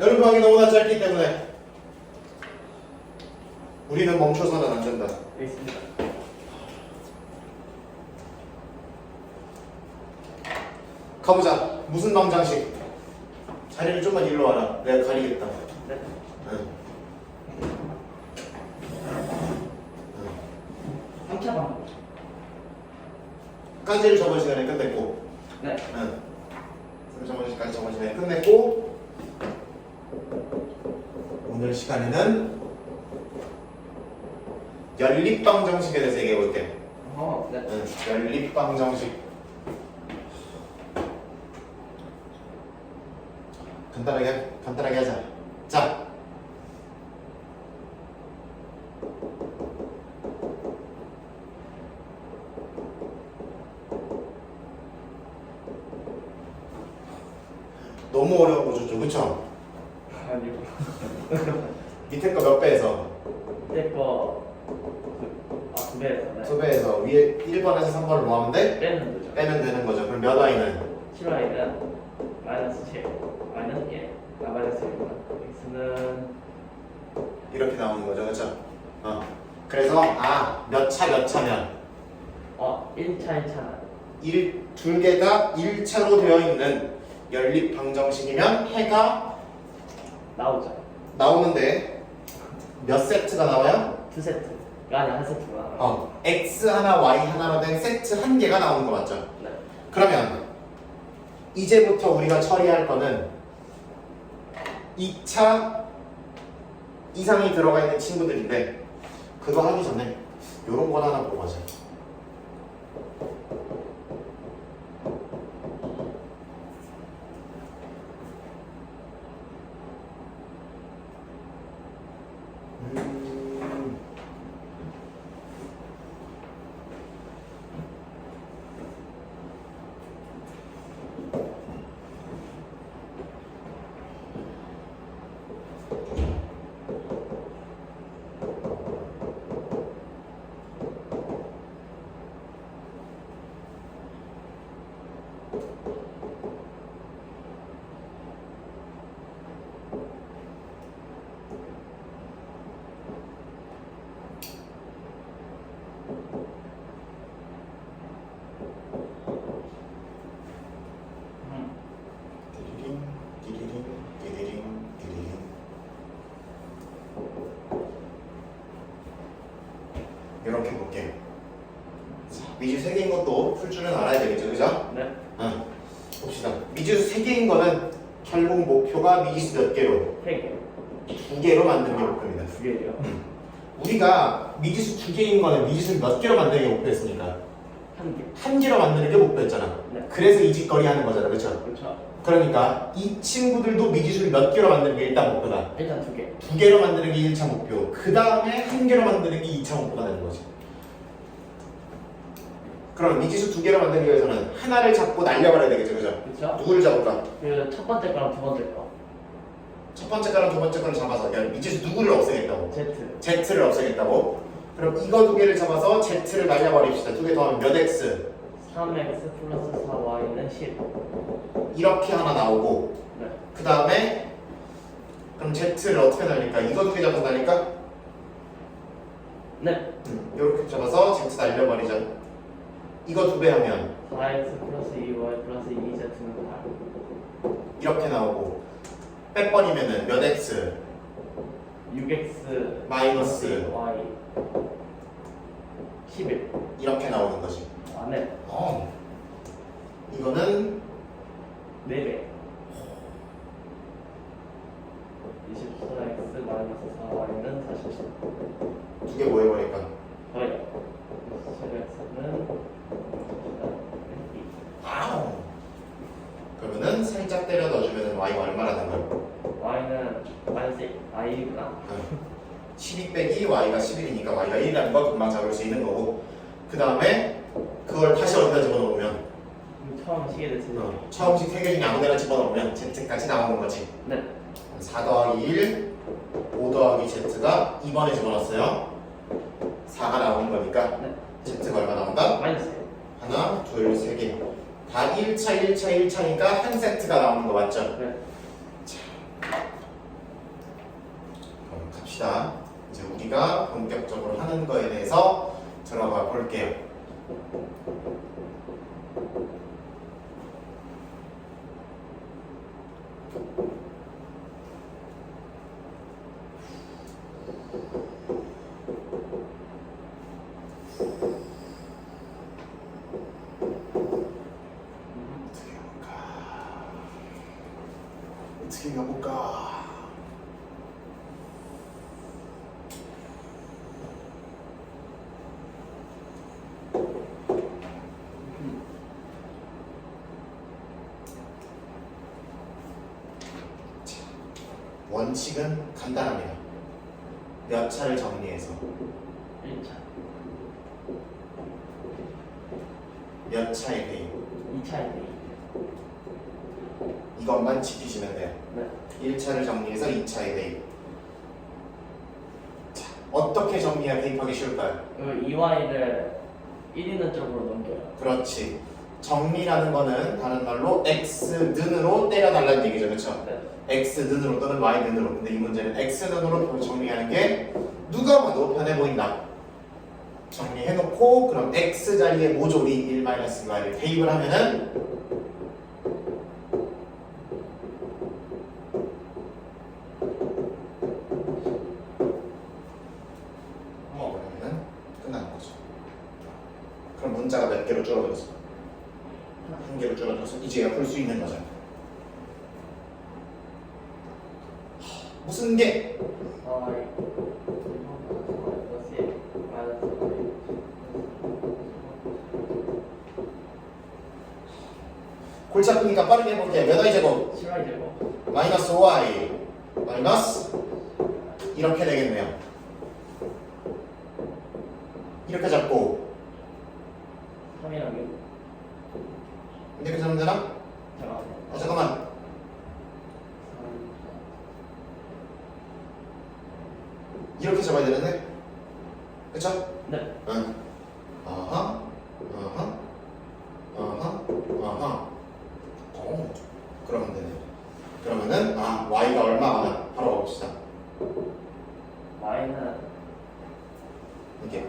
여름방학이 너무나 짧기 때문에 우리는 멈춰서는 안 된다. 알겠습니다. 가보자. 무슨 방정식? 자리를 좀만 일로 와라. 내가 가리겠다. 네. 응. 3차 방법. 까지를 저번 시간에 끝냈고, 네. 응. 저번 시간에 끝냈고, 오늘 시간에는 연립방정식에 대해서 얘기해 볼게. 네. 응. 연립방정식. 간단하게 하자. 자. 너무 어려운 거 줬죠, 그쵸? 아니요. 밑에 거 몇 배에서? 밑에 거, 2배에서. 네. 2배에서 위에 1번에서 3번을 뭐하면 돼? 빼는 거죠. 빼면 되는 거죠. 그럼 몇 Y는? 7y는 마이너스 7. 마이너스 1. 마이너스 1. x는 이렇게 나오는 거죠, 그쵸? 그래서 몇 차면 1차, 1차. 둘 개 다 1차로 되어 있는 연립 방정식이면 해가 나오죠. 나오는데 몇 세트가 나와요? 2세트가 아니라 1세트가 나와요. x 하나 y 하나로 된 세트 한 개가 나오는 거 맞죠? 네. 그러면 이제부터 우리가 처리할 거는 2차 이상이 들어가 있는 친구들인데 그거 하기 전에 요런 건 하나 보고 가자. 이렇게 볼게요. 미지수 3개인 것도 풀 줄은 알아야 되겠죠, 그죠? 네. 봅시다. 미지수 3개인 거는 결국 목표가 미지수 몇 개로? 3개. 2개로 만드는 게 목표입니다. 2개요. 우리가 미지수 2개인 거는 미지수를 몇 개로 만드는 게 목표였으니까 1개. 한 개로 만드는 게 목표였잖아. 네. 그래서 이 짓거리 하는 거잖아, 그렇죠? 그렇죠. 그러니까 이 친구들도 미지수를 몇 개로 만드는 게 일단 목표다. 일단 2개. 2개로 만드는 게 1차 목표. 그 다음에 한 개로 만드는 게 2차 목표가 되는 거지. 그럼 미지수 2개로 만들기 위해서는 하나를 잡고 날려버려야 되겠죠, 그죠? 그렇죠. 누구를 잡을까? 그 첫 번째 거랑 두 번째 거. 첫 번째 거랑 두 번째 거를 잡아서 그냥 미지수 누구를 없애겠다고? Z. Z를 없애겠다고? 그럼 이거 2개를 잡아서 Z를 날려버립시다. 2개 더하면 몇 X? 3x 플러스 4y는 10. 이렇게 하나 나오고 네. 그 다음에 그럼 Z를 어떻게 날릴까? 이거 2개 잡아서 날릴까? 네. 이렇게 잡아서 Z 날려버리자. 이거 2배 하면 4x 플러스 2y 플러스 2z는 8. 이렇게 나오고 빼버리면은 몇 X? 6x 마이너스 y 11. 이렇게 나오는 거지. 네. 이거는 4배. 24x 마이너스 4y는 47. 2개 뭐 해버릴까? 더해요. 17x는 그러면은 살짝 때려 넣어주면 Y가 얼마라는 거야? y는 마이너스 1이구나. 12 빼기 Y가 11이니까 Y가 1이라는 거 금방 잡을 수 있는 거고 그 다음에 그걸 다시 어디다 집어넣으면 처음 시계 됐어요. 처음식 3개 중에 아무 데나 집어넣으면 Z까지 나오는 거지. 네. 4 더하기 1, 5 더하기 Z가 2번에 집어넣었어요. 4가 나오는 거니까 네. Z가 얼마 나온다? 마이너스. 하나, 둘, 세 개. 다 1차, 1차, 1차니까 한 세트가 나오는 거 맞죠? 네. 봅시다. 이제 우리가 본격적으로 하는 거에 대해서 들어가 볼게요. 어떻게 가볼까? 원칙은 간단합니다. 몇 차를 정리해서 1차, 몇 차의 대입 2차에 대입. 이것만 지키시면 돼요. 네. 1차를 정리해서 2차의 대입. 자, 어떻게 정리해야 대입하기 쉬울까요? 그 2y를 1 있는 쪽으로 넘겨요. 그렇지. 정리라는 거는 다른 말로 x는으로 때려달라는 얘기죠. 그렇죠? 네. x는으로 또는 y는으로. 근데 이 문제는 x는으로 정리하는 게 누가 봐도 편해 보인다. 정리해놓고 그럼 x 자리에 모조리 1-y를 대입을 하면은 그러면은 끝나는 거죠. 그럼 문자가 몇 개로 줄어들었어? 한 개로 줄어들어서 이제야 풀 수 있는 거죠. 무슨 게? y 플러스 1 마이너스 y. 골치 아프니까 빠르게 해볼게요. 몇 y 제곱? 7y 제곱. 마이너스 5y 마이너스 이렇게 되겠네요. 이렇게 잡고 3이랑 6. 이렇게 잡으면 되나? 잠깐만요. 잠깐만. 이렇게 잡아야 되는데? 그쵸? 네. 응. 아하, 아하, 아하, 아하. 오, 그러면 되네. 그러면은 y가 얼마 하면 바로 가봅시다. y는 이렇게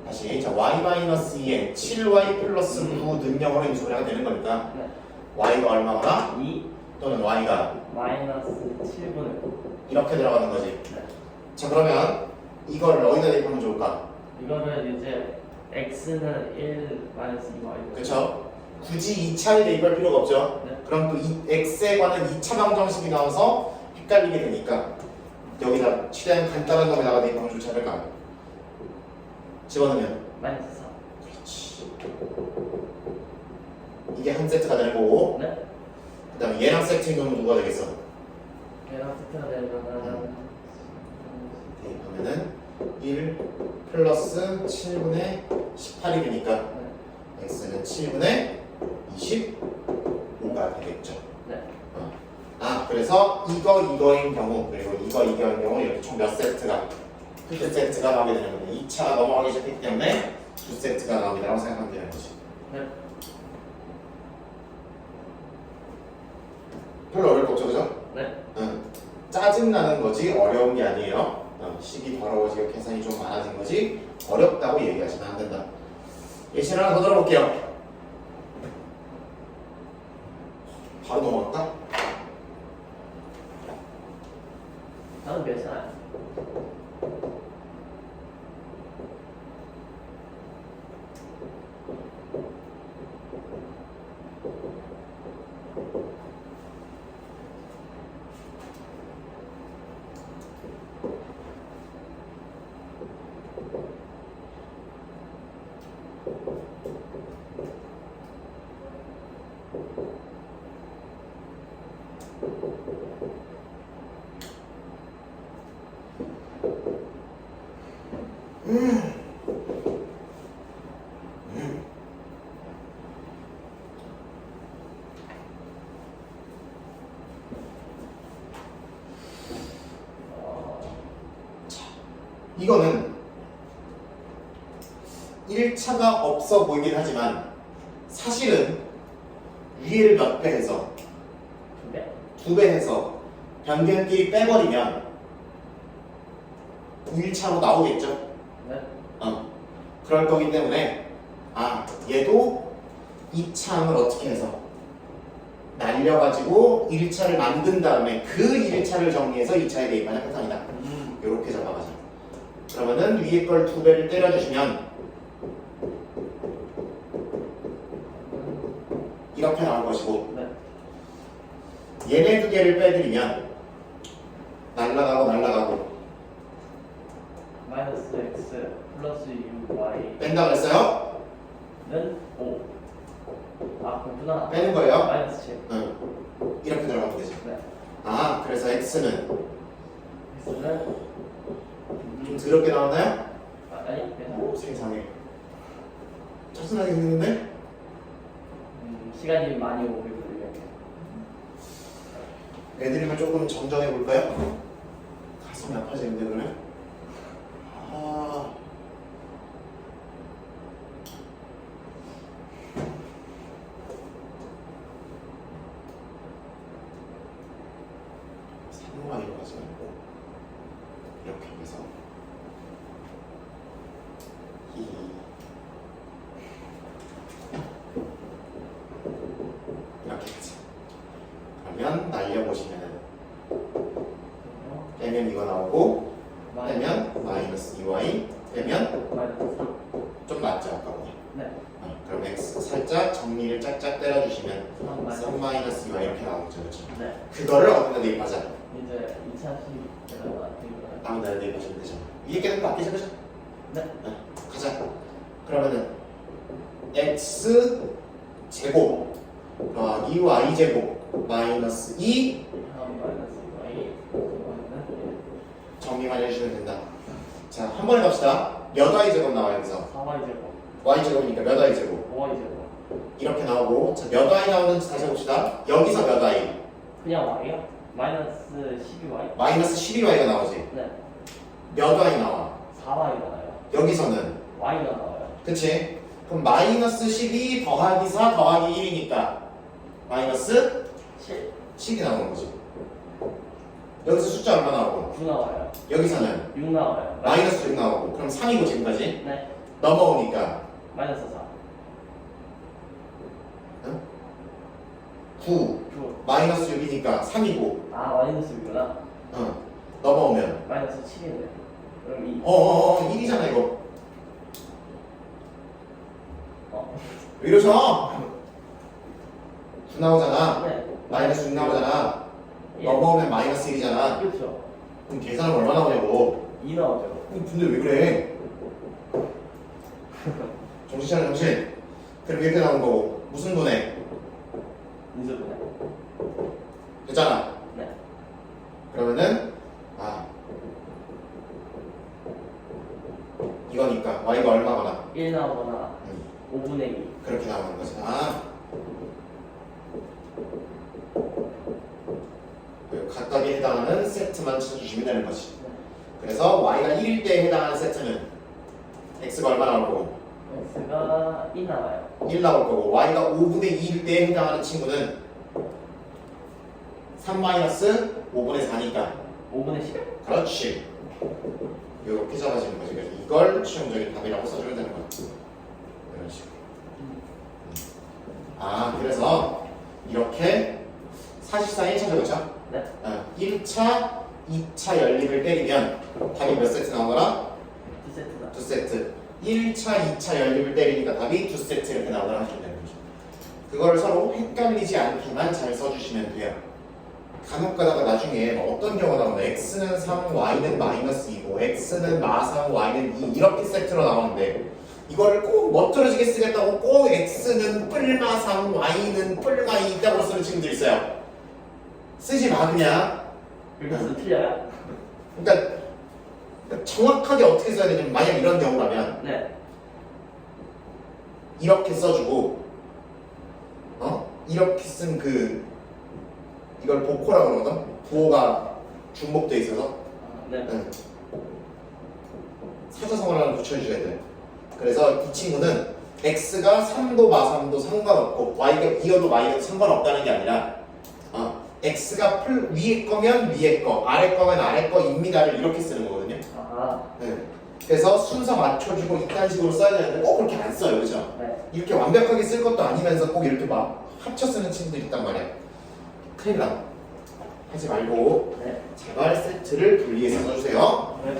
다시 자 y-2에 7y 플러스 9 능력으로 인수분해가 되는 거니까 네. y가 얼마거나 2 또는 y가 마이너스 7분의 9. 이렇게 들어가는 거지. 네. 자 그러면 이거를 어디다 대입하면 좋을까? 이거를 이제 x는 1 마이너스 2y. 그쵸? 굳이 2차를 대입할 필요가 없죠. 네. 그럼 또 이 x에 관한 2차 방정식이 나와서 헷갈리게 되니까 여기다 최대한 간단한 놈에다가 대입하면 좋지 않을까? 집어넣으면 마이너스 4. 그렇지. 이게 한 세트가 되는 거고 네. 그 다음에 얘랑 세트인 경우는 누가 되겠어? 얘랑 세트가 되면은 대입하면은 1 플러스 7분의 18이 되니까 네. x는 7분의 25가 되겠죠. 네. 그래서 이거인 경우 그리고 이거인 경우 이렇게 총 몇 세트가 두 세트가 나오게 되는 거예요. 2차 넘어가기 시작했기 때문에 두 세트가 나오게 된다고 생각하면 되는 거지. 네. 별로 어려울 거 없죠, 그죠? 네. 짜증나는 거지 어려운 게 아니에요. 식이 더러워지고 계산이 좀 많아진 거지 어렵다고 얘기하시면 안 된다. 예시를 하나 더 들어볼게요. 바로 넘어갈까? 나는 괜찮아요. 이거는 1차가 없어 보이긴 하지만 사실은 위를 몇 배 해서 네. 2배 해서 변경끼리 빼버리면 1차로 나오겠죠. 네. 그럴 거기 때문에 얘도 2차항을 어떻게 해서 날려가지고 1차를 만든 다음에 그 1차를 정리해서 2차에 대입하는 패턴이다. 이렇게 잡아가자. 그러면은 위에 걸 2배를 때려주시면 이렇게 나올 것이고, 네. 얘네 2개를 빼드리면 날라가고 마이너스 x 플러스 6y는 뺀다 그랬어요? 5. 아, 그렇구나. 빼는 거예요? 마이너스 7. 응. 이렇게 들어가면 되죠. 네. 그래서 x는 x는 좀 더럽게 나왔나요? 아니, 그냥 오, 세상에. 짜증나게 생겼는데? 시간이 많이 오거든요. 애드립을 조금 정정해 볼까요? 가슴이 아파지는데 그러면? 상호하기로 가지 말고 이렇게 해서 이렇게 하자. 그러면 날려보시면은 빼면 이거 나오고 빼면 마이너스 2y 빼면 마이너스 3. 좀 낫죠 아까보다. 네. 그럼 x 살짝 정리를 짝짝 때려주시면 3 3 마이너스 2y 이렇게 나오죠. 그렇죠? 네. 그거를 어디다 대입하자? 이제 2차식에다가 대입을 다음 달에 대입하시면 되죠. 위에 깨는 거 아끼죠? 그죠? 네. 가자. 그러면은 x 제곱 더하기 y 제곱 마이너스 2 마이너스 2y 정리만 해주시면 된다. 자, 한 번에 갑시다. 몇 y 제곱 나와요 여기서? 4y 제곱 y 제곱이니까 몇 y 제곱? 5y 제곱 이렇게 나오고, 자, 몇 y 나오는지 다시 해봅시다. 여기서 몇 y? 그냥 y요? 마이너스 12y? 마이너스 12y가 나오지. 네. 몇 y 나와? 4y가 나와요. 여기서는 y가 나와요. 그치? 그럼 마이너스 12 더하기 4 더하기 1이니까 마이너스 7, 7이 나오는 거지. 여기서 숫자 얼마 나오고? 9 나와요. 여기서는 6 나와요. 마이너스 6 나오고, 그럼 3이고 지금까지 네. 넘어오니까 마이너스 4. 9 9. 마이너스 6이니까 3이고 아, 마이너스 6이구나. 넘어오면 마이너스 7이네. 그럼 2. 1이잖아 이거. 왜 이러죠? 9 나오잖아. 네. 마이너스 6 나오잖아. 예. 넘어오면 마이너스 1이잖아. 그렇죠. 그럼 계산은 얼마 나오냐고. 2 나오죠. 근데 왜 그래? 정신 차려 정신. 그럼 이렇게 나오는 거고, 무슨 분해? 인수분해. 됐잖아. 네. 그러면은 이거니까 y가 얼마거나 1 나오거나 5분의 2. 그렇게 나오는 거지. 각각에 해당하는 세트만 찾아주시면 되는 거지. 네. 그래서 y가 1일 때에 해당하는 세트는 x가 얼마 나올 거고? x가 2 나와요. 1 나올 거고, y가 5분의 2일 때에 해당하는 친구는 3 마이너스 5분의 4니까 5분의 10. 그렇지. 이렇게 잡아지는 거지. 그래서 이걸 최종적인 답이라고 써주면 되는 거야. 이런 식으로. 그래서 이렇게 사실상 1차죠, 그렇죠? 네. 1차, 2차 연립을 때리면 답이 몇 세트 나오더라? 2세트다. 2세트. 1차, 2차 연립을 때리니까 답이 2세트 이렇게 나오더라 하시면 되는 거죠. 그걸 서로 헷갈리지 않게만 잘 써주시면 돼요. 간혹 가다가 나중에 어떤 경우가 나오면 x는 3, y는 마이너스 2고 x는 마3, y는 2 이렇게 세트로 나오는데, 이거를 꼭 멋들어지게 쓰겠다고 꼭 x는 뿔마3, y는 뿔마2 있다고 쓰는 친구들 있어요. 쓰지 마 그냥. 그래서 틀려요? 그러니까 정확하게 어떻게 써야 되냐면, 만약 이런 경우라면 네. 이렇게 써주고 이렇게 쓴 이걸 복호라고 그러거든. 부호가 중복돼 있어서 네. 사자성어를 하나 붙여줘야 돼. 그래서 이 친구는 x가 3도 마3도 상관없고 y가 이어도 y도 상관없다는 게 아니라 x가 위에 거면 위에 거, 아래 거면 아래 거입니다를 이렇게 쓰는 거거든요. 아, 네. 그래서 순서 맞춰주고 이딴 식으로 써야 되는데 꼭 그렇게 안 써요, 그죠? 네. 이렇게 완벽하게 쓸 것도 아니면서 꼭 이렇게 막 합쳐 쓰는 친구들이 있단 말이야. 큰일 나. 하지 말고 네. 제발 세트를 분리해서 써주세요. 네.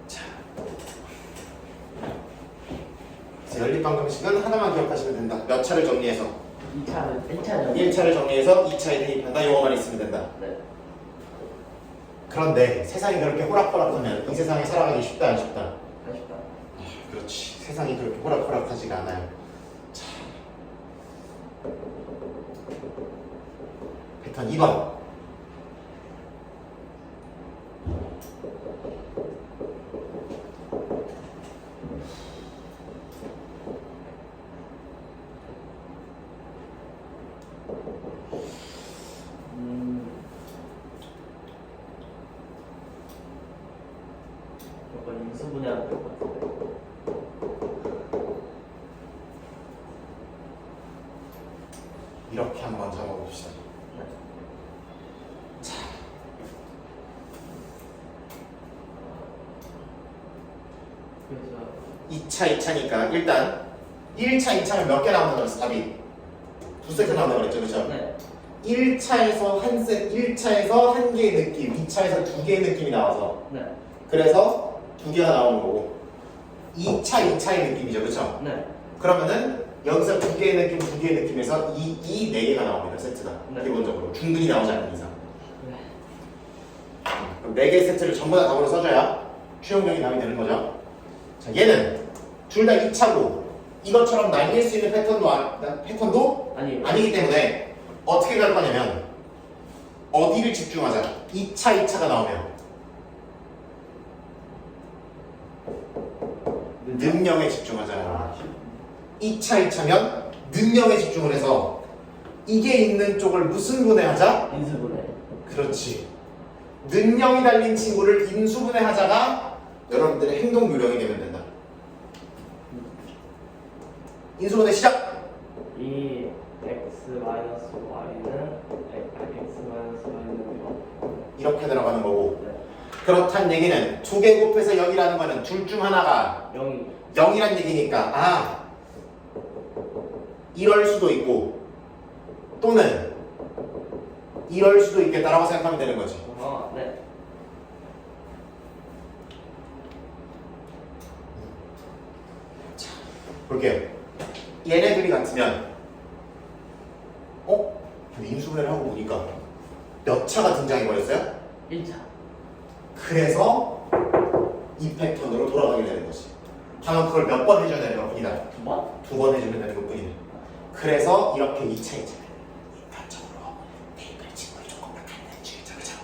자, 이제 연립 방정식은 하나만 기억하시면 된다. 몇 차를 정리해서 2차는 1차죠. 1차를 정리해서 2차에 대입한다. 이거만 있으면 된다. 네. 그런데 세상이 그렇게 호락호락하면 이 세상에 살아가기 쉽다 안 쉽다? 아쉽다. 그렇지. 세상이 그렇게 호락호락하지가 않아요. 자, 패턴 2번. 약간 인수분해하는 것 같은데. 이렇게 한번 적어봅시다. 네. 자, 2차, 2차니까 일단 1차, 2차면 몇 개 나온다고 그랬어, 답이? 두 세트 나온다고 그랬죠, 그죠? 네. 1차에서 1차에서 한 개의 느낌, 2차에서 두 개의 느낌이 나와서 네. 그래서 두 개가 나오는 거고 2차, 2차의 느낌이죠, 그죠? 네. 그러면은 여기서 두 개의 느낌, 두 개의 느낌에서 이 네 개가 나옵니다, 세트가. 네. 기본적으로 중근이 나오지 않는 이상. 네. 그럼 네 개의 세트를 전부 다 답으로 써줘야 최종적인 답이 되는 거죠. 자, 얘는 둘 다 2차고 이것처럼 날릴 수 있는 패턴도 아니에요. 아니기 때문에 어떻게 갈 거냐면 어디를 집중하자. 2차, 2차가 나오면 능력에 집중하자. 아, 2차, 2차면 능력에 집중을 해서 이게 있는 쪽을 무슨 분해하자? 인수분해. 그렇지. 능력이 달린 친구를 인수분해하자가 여러분들의 행동 요령이 되면 된다. 인수분해 시작! 이 x 마이너스 y는 x 마이너스 y는 0. 이렇게 들어가는 거고 네. 그렇단 얘기는 두 개 곱해서 0이라는 거는 둘 중 하나가 0이 0이란 얘기니까 이럴 수도 있고 또는 이럴 수도 있겠다라고 생각하면 되는 거지. 아, 네. 볼게요. 얘네들이 같으면 근데 인수분해를 하고 보니까 몇 차가 등장해버렸어요? 1차. 그래서 이 패턴으로 돌아가게 되는 거지. 다만 그걸 몇 번 해줘야 되는 것뿐이다. 2번? 두 번 해주면 되는 것뿐이다. 그래서 이렇게 2차, 2차를 인간적으로 대입할 친구를 조금 더 간단히 주겠죠, 그죠?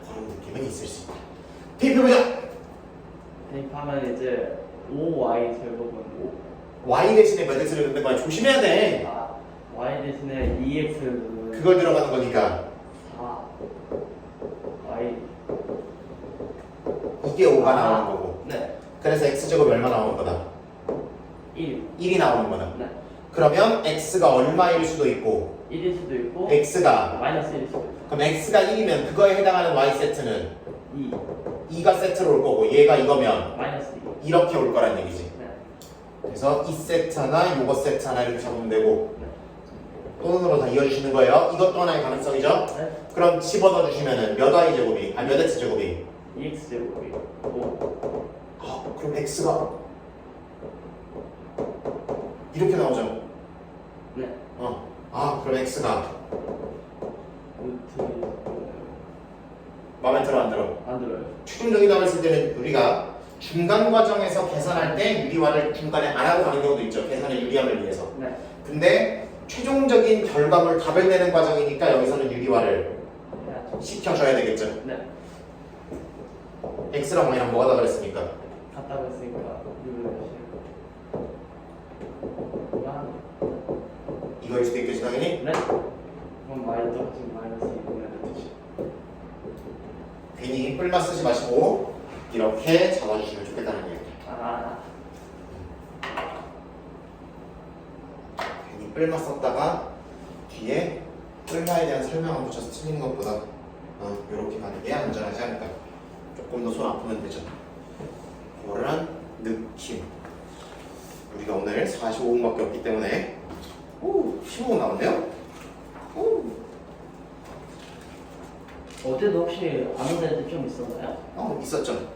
그런 느낌은 있을 수 있다. 대입해보자! 대입하면 이제 5y 제곱은 5. Y 대신에 몇 x를 넣는 거야? 조심해야 돼. 아, y 대신에 2x를 넣으면 그걸 들어가는 거니까 4. y. 이게 5가 나오는 거고 네. 그래서 x제곱이 얼마 나오는 거다? 1. 1이 나오는 거다. 네. 그러면 x가 얼마일 수도 있고 1일 수도 있고 x가 마이너스 1일 수도 있고 그럼 x가 1이면 그거에 해당하는 y 세트는 2. 2가 세트로 올 거고 얘가 이거면 마이너스 2. 이렇게 올 거란 얘기지. 네. 그래서 이 세트 하나, 요거 세트 하나 이렇게 잡으면 되고 네. 또는으로 다 이어주시는 거예요. 이것도 하나의 가능성이죠. 네. 그럼 집어넣어 주시면은 몇 y 제곱이 몇 x 제곱이 2x 제곱이 5. 그럼 x가 이렇게 나오죠. 네. 그럼 x가 루트 마음에 들어 안 들어? 안 들어요. 최종적인 답을 쓸 때는 우리가 중간 과정에서 계산할 때 유리화를 중간에 안 하고 가는 경우도 있죠. 계산의 유리함을 위해서. 네. 근데 최종적인 결과물 답을 내는 과정이니까 여기서는 유리화를 해야죠. 시켜줘야 되겠죠. 네. x랑 y랑 뭐가 다 그랬으니까 갔다고 했으니까 6을 야. 이거일 수도 있겠지 당연히. 네. 그럼 마이너스 떨어지면 마이너스 2분의 뜻이. 괜히 뿔만 쓰지 마시고 이렇게 잡아주시면 좋겠다는 얘기예요. 아. 괜히 뿔만 썼다가 뒤에 뿔마에 대한 설명 안 붙여서 틀리는 것보다 이렇게 가는 게 안전하지 않을까. 조금 더 손 아프면 되죠. 그거를 느낌. 우리가 오늘 45분밖에 없기 때문에 15분 남았네요. 어제도 혹시 안 온 애들 좀 있었나요? 있었죠.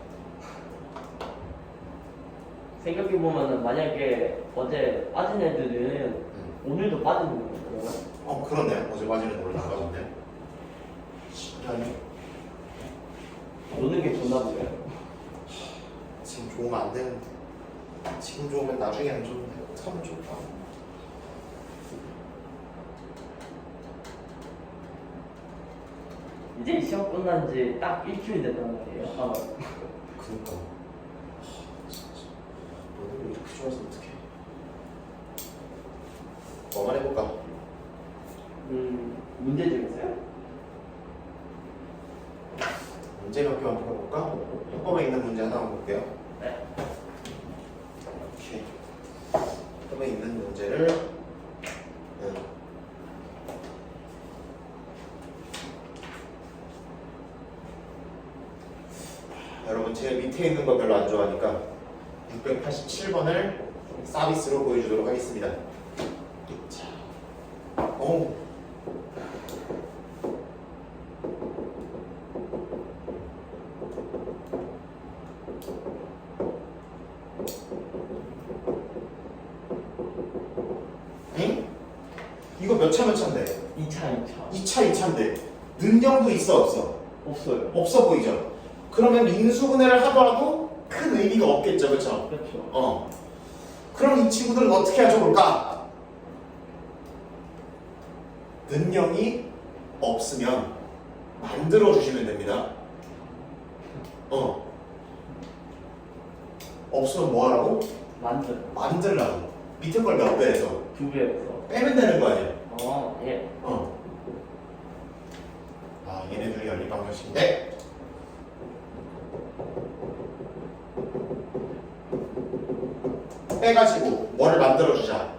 생각해보면은 만약에 어제 빠진 애들은 오늘도 빠지는 거예요. 그러네요. 어제 빠지는 걸로 나가졌네요. 시간이 노는 게 좋나 보네요. 지금 좋으면 안 되는데. 지금 좋으면 나중에 안 좋은데 어떡하면 좋을까? 이제 시험 끝난 지 딱 일주일 됐단 말이에요. 그니까. 진짜. 너는 이렇게 좋아서 어떡해. 뭐만 해볼까? 문제 중에서요? 문제 몇 개만 풀어볼까? 한꺼번에 있는 문제 하나만 볼게요. 네. 이렇게 한꺼번에 있는 문제를 여러분 제 밑에 있는 거 별로 안 좋아하니까 687번을 서비스로 보여주도록 하겠습니다. 자, 응? 이거 몇 차인데? 2차. 2차인데 능력도 있어 없어? 없어요. 없어 보이죠? 그러면 인수분해를 하더라도 큰 의미가 없겠죠, 그렇죠? 그렇죠. 그럼 이 친구들은 어떻게 해줘볼까? 능력이 없으면 만들어 주시면 됩니다. 없으면 뭐 하라고? 만들라고. 밑에 걸 몇 배에서? 2배에서. 빼면 되는 거 아니야? 예. 얘네들이 연립 방정식인데 빼가지고 뭐를 만들어주자?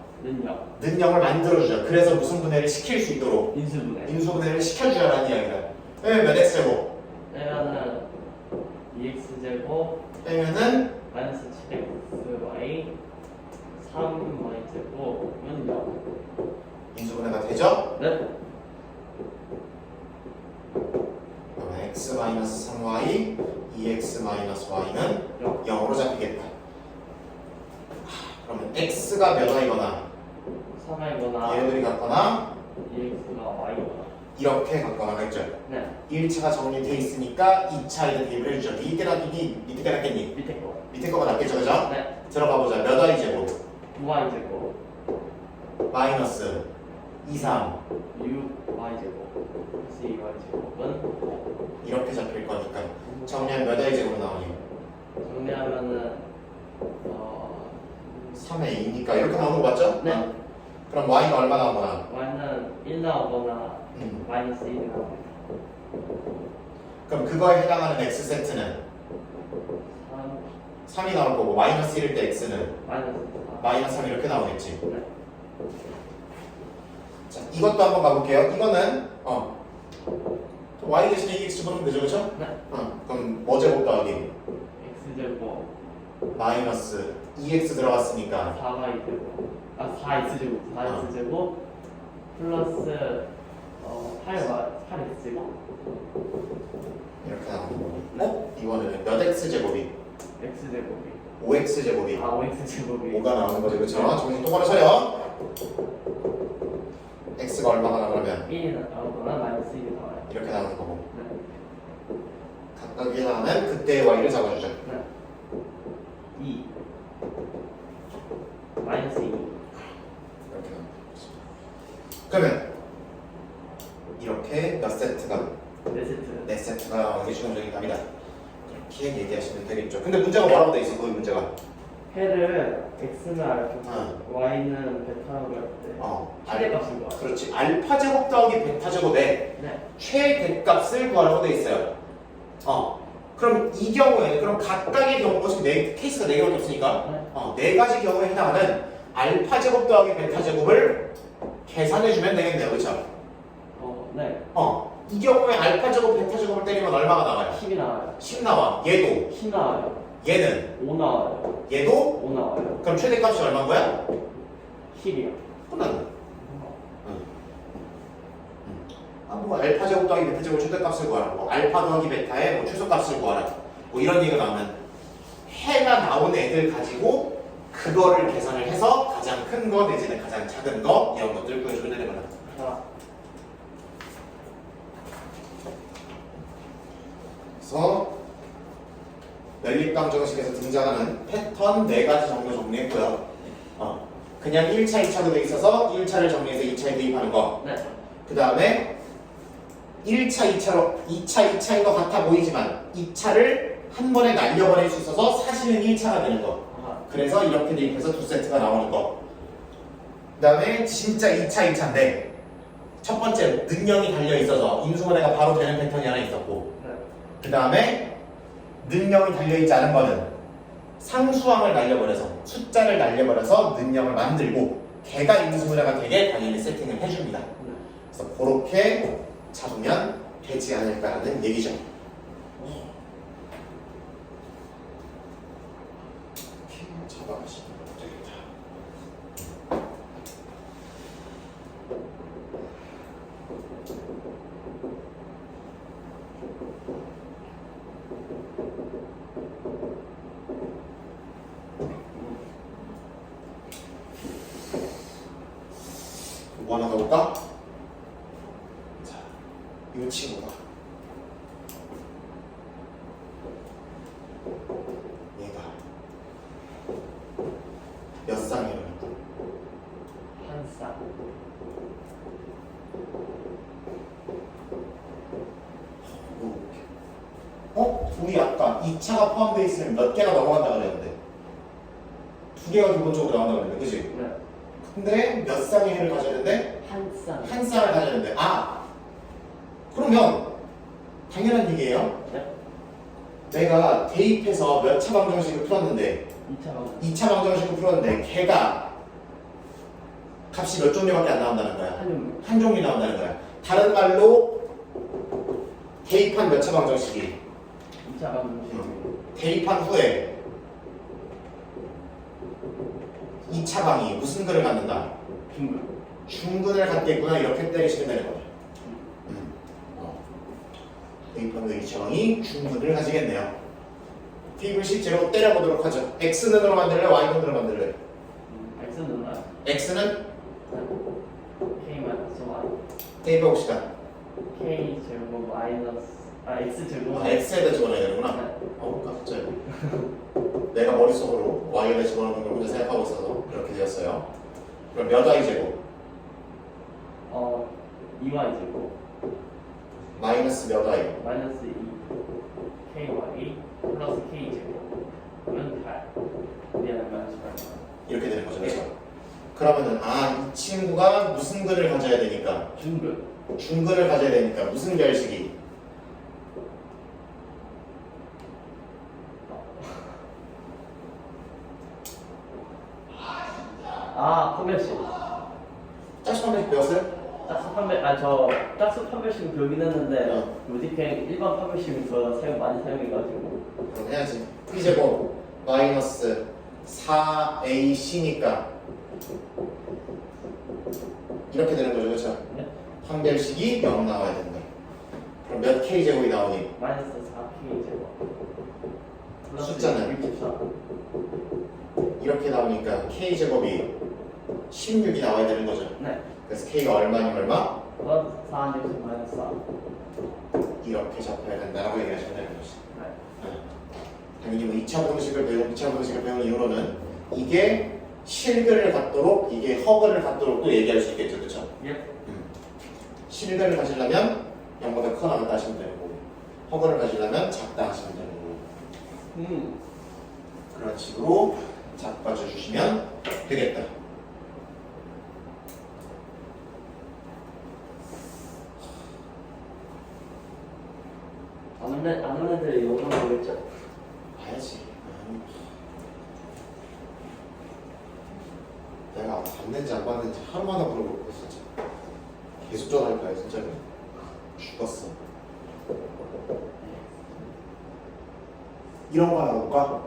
능력을 만들어주자. 그래서 무슨 분해를 시킬 수 있도록 인수분해를 시켜주자라는 이야기다. 빼면 몇 x제곱? 빼면은 2x제곱 빼면은 마이너스 7xy 3y제곱은 0. 인수분해가 되죠? 네. 그러면 x-3y 2x-y는 0으로 잡히겠다. 그러면 x가 몇 y거나 3y거나 얘네들이 같거나 2x가 y거나 이렇게 같거나겠죠. 네. 1차가 정리돼 있으니까 2차에 대입을 해주죠. 밑에 낫겠니? 밑에 게 낫겠니? 밑에 거. 밑에 거가 낫겠죠, 그죠? 네. 들어가 보자. 몇 y제곱? 9y제곱 마이너스 2, 3 6y제곱 플러스 2y제곱은 이렇게 잡힐 거니까 정리하면 몇 y제곱 나오니? 정리하면은 3의 2니까 이렇게 나오는 거 맞죠? 네. 그럼 y가 얼마 나오거나? y는 1 나오거나 마이너스 1이 나옵니다. 그럼 그거에 해당하는 x세트는 3 3이 나올 거고 마이너스 1일 때 x는 마이너스 4. 마이너스 3 이렇게 나오겠지. 네. 자, 이것도 한번 가볼게요. 이거는 y 대신에 2x 집어넣으면 되죠, 그렇죠? 네. 그럼 뭐 제곱 더하기 x제곱 마이너스 2x 들어갔으니까 4y제곱 4x제곱 4x제곱 플러스 8x제곱 이렇게 나오는 거고 이거는 몇 x제곱이? x제곱이 5x제곱이 5x제곱이 5가 나오는 거죠, 그렇죠? 정신 똑바로 차려. x가 얼마가 나오면 1이 나오거나 마이너스 1이 나와요. 이렇게 나오는 거고 네. 각각 해당하는 그때의 y를 잡아주죠. 네. 2 마이너스 2 이렇게 나오는 거죠. 그러면 이렇게 몇 세트가? 4세트. 4세트가 나오는 게 최종적인 답이다. 그렇게 얘기하시면 되겠죠. 근데 문제가 뭐라고 돼 있어? 그 문제가 해를 x는 알파, y는 베타라고 할 때 최대값을 구하라. 그렇지. 알파 제곱 더하기 베타 제곱의 네. 최대값을 구하라고 돼 있어요. 그럼 이 경우에 그럼 각각의 경우 지금 케이스가 4개밖에 없으니까 네 가지 경우에 해당하는 알파 제곱 더하기 베타 제곱을 계산해 주면 되겠네요. 그렇죠? 네. 이 경우에 알파 제곱, 베타 제곱을 때리면 얼마가 나와요? 10이 나와요. 10 나와. 얘도. 10 나와요. 얘는. 5 나와요. 얘도. 5 나와요. 그럼 최대값이 얼마인 거야? 10이요. 끝났네. 뭐 알파 제곱 더하기 베타 제곱 최대값을 구하라. 뭐 알파 더하기 베타의 뭐 최소값을 구하라. 뭐 이런 얘기가 나오면 해가 나온 애들 가지고 그거를 계산을 해서 가장 큰 거 내지는 가장 작은 거 이런 것들 구해주면 되는 거야. 그래서 연립방 정식에서 등장하는 패턴 4가지 정도 정리했고요. 그냥 1차, 2차로 돼 있어서 1차를 정리해서 2차에 대입하는 거. 네. 그 다음에 1차, 2차로 2차, 2차인 것 같아 보이지만 2차를 한 번에 날려버릴 수 있어서 사실은 1차가 되는 거. 그래서 이렇게 대입해서 2세트가 나오는 거. 그 다음에 진짜 2차, 2차인데 첫 번째 능력이 달려있어서 인수분해가 바로 되는 패턴이 하나 있었고 그 다음에 능력이 달려있지 않은 거는 상수항을 날려버려서 숫자를 날려버려서 능력을 만들고 걔가 인수분해가 되게 당연히 세팅을 해줍니다. 그래서 그렇게 잡으면 되지 않을까라는 얘기죠. 이렇게 잡아가시면 되겠다. 뭐 하나 더 볼까? 자, 이 친구가 얘가 몇 쌍이에요? 한 쌍. 우리 아까 2차가 포함되어 있으면 몇 개가 넘어간다 그랬는데 2개가 기본적으로 나온다 그랬는데 그치? 네. 근데 몇 쌍의 해를 가져야 되는데? 한 쌍. 한 쌍을 가져야 되는데 그러면 당연한 얘기예요. 네. 내가 대입해서 몇 차 방정식을 풀었는데 2차 방정. 2차 방정식을 풀었는데 걔가 값이 몇 종류밖에 안 나온다는 거야. 한 종류 나온다는 거야. 다른 말로 대입한 몇 차 방정식이 2차 방정. 대입한 후에 2차 방이 무슨 근을 갖는다? 중근. 중근을 갖겠구나 이렇게 때리시면 되는 거죠. 대입한 후에 2차 방이 중근을 가지겠네요. B를 실제로 때려보도록 하죠. X는으로 만들래? Y는으로 만들래? X는 나요. X는 K 마이너스 Y. 대입해봅시다. K 제곱 마이너스 X 제곱. X에다 집어넣어야 되는구나. 네. 깜짝이야. 내가 머릿속으로 Y에다 집어넣는 걸 혼자 생각하고 있어서 이렇게 되었어요. 그럼 몇 Y 제곱? 2Y 제곱 마이너스 몇 Y? 마이너스 2 KY 플러스 K 제곱 그러면 8 미안해 마이너스 8 이렇게 되는 거죠. 그렇죠? 그러면은 이 친구가 무슨 근을 가져야 되니까 중근. 중근을 가져야 되니까 무슨 결식이? 판별식. 짝수 판별식 배웠어요? 짝수 판별 저 짝수 판별식 배우긴 했는데 요즘에 일반 판별식을 더 많이 사용해가지고 그럼 해야지. P제곱 마이너스 4AC니까 이렇게 되는 거죠. 그렇죠? 네? 판별식이 0 나와야 된다. 그럼 몇 K제곱이 나오니? 마이너스 4K 제곱 플러스 숫자는? 64 이렇게 나오니까 K제곱이 16이 나와야 되는 거죠. 네. 그래서 K가 얼마니 얼마? 플러스 4 제곱 마이너스 4 이렇게 잡혀야 된다라고 얘기하시면 되는 거지. 네. 당연히 뭐 2차 방식을 배운 이후로는 이게 실근을 갖도록 이게 허근을 갖도록 또 얘기할 수 있겠죠. 그렇죠? 예. 실근을 가지려면 0보다 크거나 같다 하시면 되는 거고 허근을 가지려면 작다 하시면 되는 거고 그런 식으로 잡아줘 주시면 되겠다. 아는 애들이 이거 모르겠죠? 봐야지. 내가 봤는지 안 봤는지 하루마다 물어볼 거 진짜 계속 전화할 거야 진짜로. 죽었어. 이런 거 하나 볼까?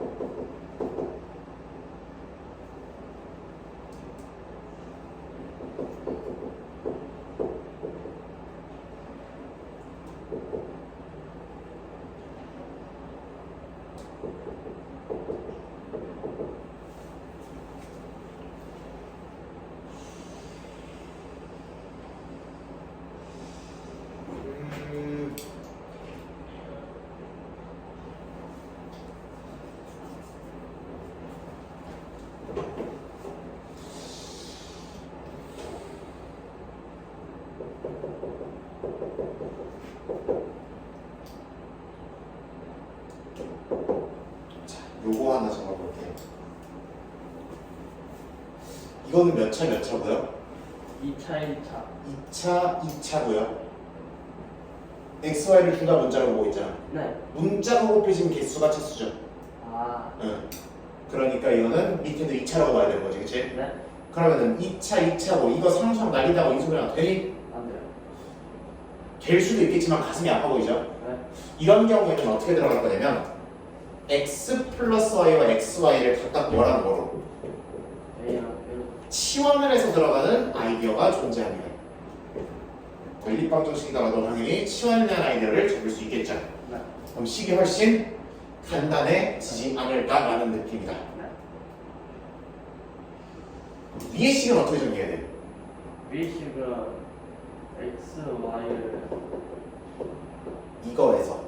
자, 요거 하나 적어볼게요. 이거는 몇 차 몇 차고요? 2차 1차 2차 2차고요. XY를 둘 다 문자로 보고 있잖아. 네. 문자로 곱해지면 개수가 차수죠. 아 응. 그러니까 이거는 밑에도 2차라고 봐야 되는 거지, 그치? 네? 그러면은 2차 2차고 이거 상상 날리다고 이 소리가 되니? 안 돼요. 될 수도 있겠지만 가슴이 아파 보이죠? 네? 이런 경우에는 어떻게 들어갈 거냐면 x 플러스 y와 xy를 각각 뭐라는 거로 A랑 L 치환을 해서 들어가는 아이디어가 존재합니다. 연립방정식이다가도 당연히 치환을 한 아이디어를 적을 수 있겠죠. 네. 그럼 식이 훨씬 간단해지지 않을까라는 느낌이다. 네. 위의 식은 어떻게 정리해야 돼? 위식은 X, Y를 이거에서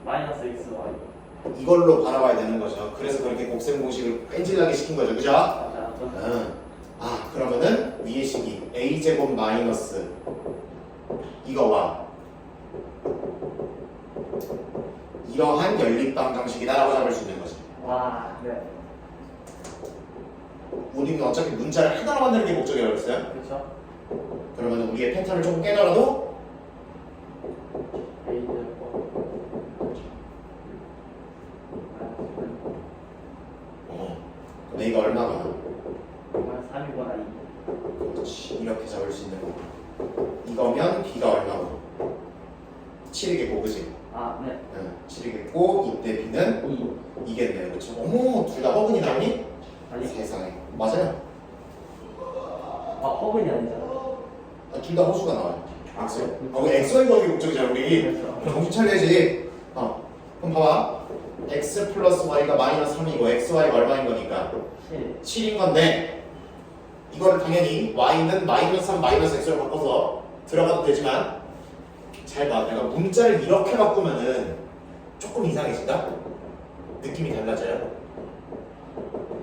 마이너스 X, Y 이걸로 바라봐야 되는 거죠. 그래서 그렇게 곱셈 공식을 뺀질나게 시킨 거죠, 그죠? 맞아 응. 그러면은 위의 식이 a제곱 마이너스 이거와 이러한 연립방정식이다라고 잡을 수 있는 거지. 와, 네. 우리는 어차피 문자를 하나로 만드는 게 목적이라고 했어요. 그렇죠. 그러면 우리의 패턴을 조금 깨더라도 A제곱 그럼 a가 얼마가? 3이거나 2 그렇지. 이렇게 잡을 수 있는 거. 이거면 b가 얼마고? 7이겠고, 그지? 네. 응, 7이겠고 이때 b는 2 2겠네요. 그렇죠? 어머, 둘 다 허근이 나오니? 아니 세상에. 맞아요. 허근이 아니잖아. 둘 다 호수가 나와요. x. 우리 xy 구하기 목적이잖아, 우리. 그렇죠. 정신 차려야지. 그럼 봐봐. x 플러스 y가 마이너스 3이고 xy가 얼마인 거니까 7 7인 건데 이거를 당연히 y는 마이너스 3 마이너스 x로 바꿔서 들어가도 되지만 잘 봐. 내가 문자를 이렇게 바꾸면은 조금 이상해진다? 느낌이 달라져요.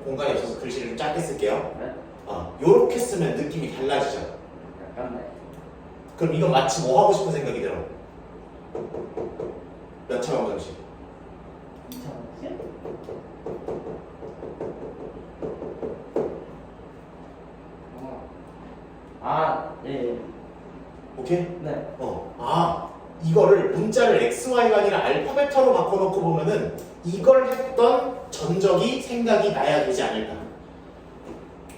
공간이 없어서 글씨를 좀 작게 쓸게요. 네? 요렇게 쓰면 느낌이 달라지죠. 약간 네. 그럼 이건 마치 뭐 하고 싶은 생각이 들어? 몇 차 방정식? 2차 방식? 예. 오케이? 네. 이거를 문자를 XY가 아니라 알파벳으로 바꿔놓고 보면은 이걸 했던 전적이 생각이 나야 되지 않을까.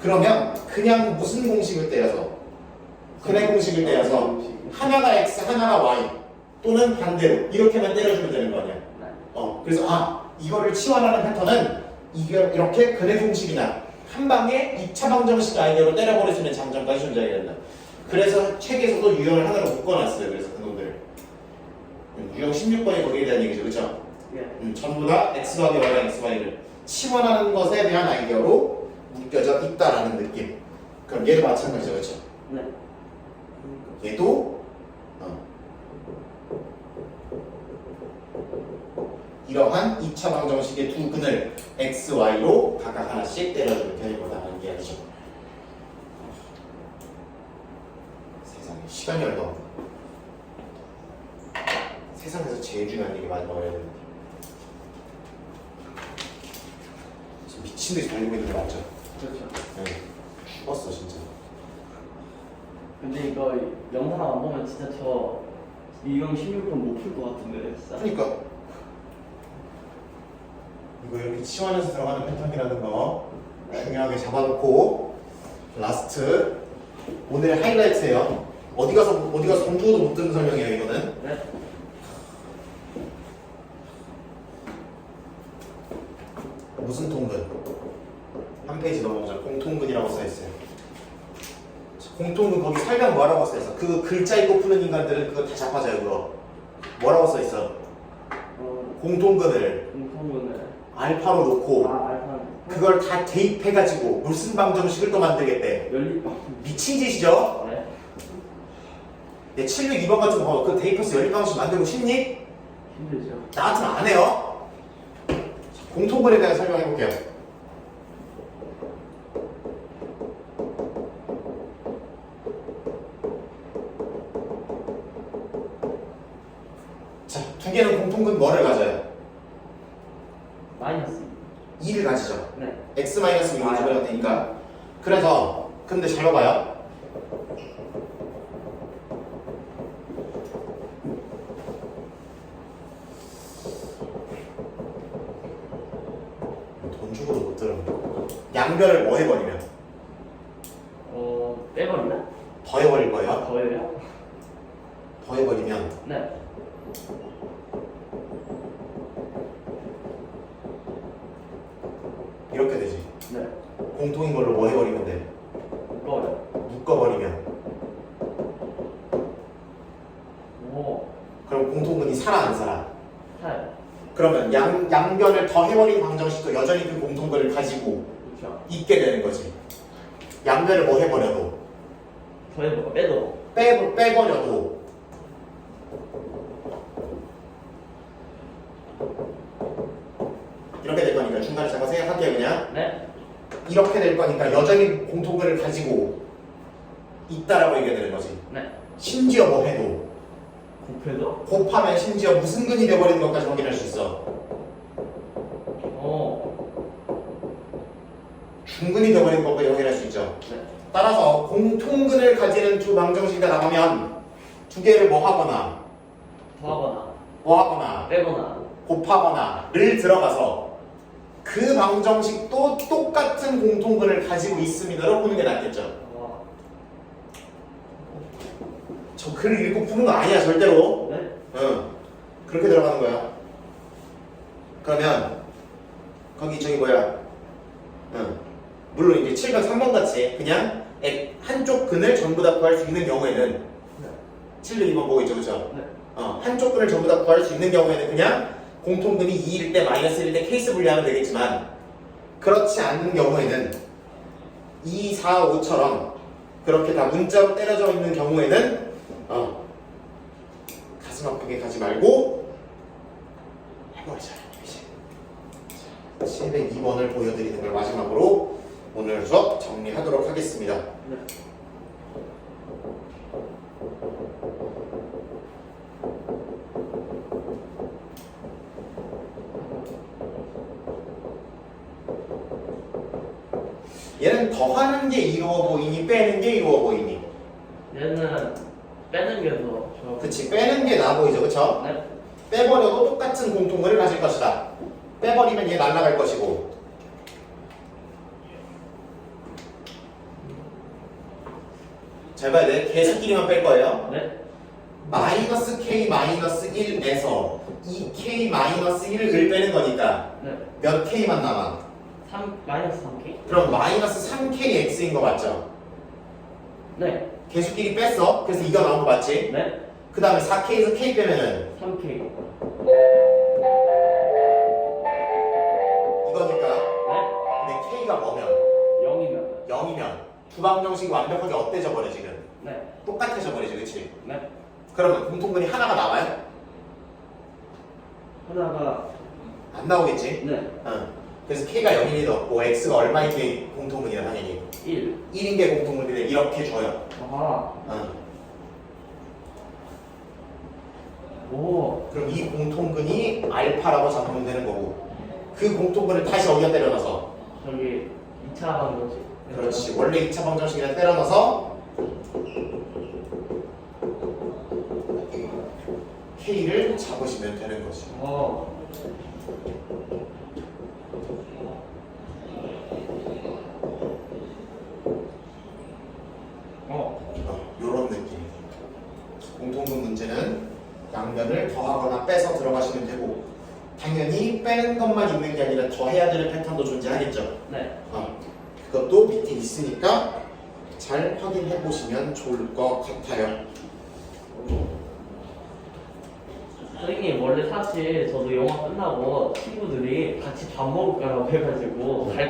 그러면 그냥 무슨 공식을 떼어서 근의 공식을 떼어서 하나가 X, 하나가 Y 또는 반대로 이렇게만 때려주면 되는 거 아니야. 네. 그래서 이거를 치환하는 패턴은 이렇게 근의 공식이나 한 방에 2차 방정식 아이디어로 때려버릴 수 있는 장점까지 존재하게 된다. 그래서 책에서도 유형을 하나로 묶어놨어요. 그래서 그놈들 유형 16번이 거기에 대한 얘기죠, 그렇죠? 예. 전부 다 x 더하기 y랑 x, y를 치환하는 것에 대한 아이디어로 묶여져 있다라는 느낌. 그럼 얘도 마찬가지죠, 그렇죠? 네. 얘도 이러한 2차 방정식의 두 근을 x, y로 각각 하나씩 때려주면 되는 거다라는 이야기죠. 세상에 시간이 얼마 없네. 세상에서 제일 중요한 얘기 마지막으로 해야 되는데 지금 미친듯이 달리고 있는 거 맞죠? 그렇죠. 네. 죽었어 진짜. 근데 이거 영상 안 보면 진짜 저 유형 16번 못 풀 것 같은데 진짜. 그러니까 이거 이렇게 치환해서 들어가는 패턴이라는 거 중요하게 잡아놓고 라스트 오늘의 하이라이트예요. 어디 가서 공부도 못 듣는 설명이에요 이거는. 네. 무슨 통근? 한 페이지 넘어가자. 공통근이라고 써있어요. 공통근 거기 설명 뭐라고 써있어? 그 글자 읽고 푸는 인간들은 그거 다 잡아줘요 그거. 뭐라고 써있어? 공통근을 공통분을. 알파로 놓고 알파. 그걸 다 대입해가지고 무슨 방정식을 또 만들겠대. 연립. 미친 짓이죠? 네. 내 702번 같은 거 그 대입해서 연립방식 만들고 싶니? 힘들죠. 나 같으면 안 해요. 공통근에 대한 설명해 볼게요. 자, 두 개는 공통근 뭐를 가져요? 마이너스. 2를 가지죠. 네. x-2를 집어넣을 테니까. 그래서 근데 잘 봐봐요. 돈 주고도 못 들어. 양변을 뭐 해버리면? 빼버리나? 더 해버릴 거예요. 더해요? 더 해버리면 네. 이렇게 되지. 네. 공통인 걸로 뭐 해버리면 돼? 꺼요. 묶어버리면. 오. 그럼 공통근이 살아 안 살아? 살아요. 그러면 양변을 더 해버린 방정식도 여전히 그 공통근을 가지고 그렇죠. 있게 되는 거지. 양변을 뭐 해버려도 더해보고 빼도. 빼버려도 이렇게 될 거니까 중간에 잠깐 생각할게요 그냥. 네. 이렇게 될 거니까 여전히 공통근을 가지고 있다라고 얘기되는 거지. 네. 심지어 뭐 해도 곱해도? 곱하면 심지어 무슨 근이 돼버리는 것까지 확인할 수 있어. 중근이 돼버리는 것까지 확인할 수 있죠. 네. 따라서 공통근을 가지는 두 방정식이 나가면 두 개를 뭐 하거나 더하거나 빼거나. 곱하거나를 들어가서 그 방정식도 똑같은 공통근을 가지고 있습니다로 보는 게 낫겠죠. 저 글을 읽고 푸는 거 아니야 절대로. 네. 응. 그렇게 들어가는 거야. 그러면 거기 저기 뭐야? 응. 물론 이제 7번 3번 같이 그냥 한쪽 근을 전부 다 구할 수 있는 경우에는 네. 7번 2번 보고 있죠, 그렇죠? 네. 한쪽 근을 전부 다 구할 수 있는 경우에는 그냥 공통근이 2일 때 마이너스 1일 때 케이스 분리하면 되겠지만 그렇지 않는 경우에는 2, 4, 5처럼 그렇게 다 문자로 때려져 있는 경우에는 가슴 아프게 가지 말고 해버리자. 702번을 보여드리는 걸 마지막으로 오늘 수업 정리하도록 하겠습니다. 네. 얘는 더하는 게 이루어 보이니 빼는 게 이루어 보이니? 얘는 빼는 게 더 좋아. 그치, 빼는 게 나아 보이죠, 그쵸? 네. 빼버려도 똑같은 공통근을 가질 것이다. 빼버리면 얘 날아갈 것이고. 잘 봐야 돼. 계수끼리만 뺄 거예요. 네. 마이너스 k 마이너스 1에서 이 k 마이너스 1을 빼는 거니까 네. 몇 k만 남아? 3 마이너스 3K? 그럼 마이너스 3kx인 거 맞죠? 네. 계수끼리 뺐어. 그래서 이거 나온 거 맞지? 네. 그 다음에 4k에서 k 빼면은 3K. 이거니까. 네. 근데 k가 뭐면? 0이면. 0이면 두 방정식이 완벽하게 업돼져 버려 지금. 네. 똑같아져 버리지, 그치? 네. 그러면 공통근이 하나가 나와요? 하나가 안 나오겠지? 네. 그래서 k가 0인 리도 없고 x가 얼마인 게 공통근이야 당연히. 1. 1인 게 공통근인데 이렇게 줘요. 아. 오. 그럼 이 공통근이 알파라고 잡으면 되는 거고 그 공통근을 다시 어디다 때려넣어서 저기 2차 방정식. 그렇지 원래 2차 방정식이랑 때려넣어서 k를 잡으시면 되는 거지. 요런 느낌. 앞면을 더하거나 빼서 들어가시면 되고 당연히 빼는 것만 있는 게 아니라 더해야 되는 패턴도 존재하겠죠. 네. 그것도 밑에 있으니까 잘 확인해 보시면 좋을 것 같아요. 선생님 원래 사실 저도 영화 끝나고 친구들이 같이 밥 먹을까라고 해가지고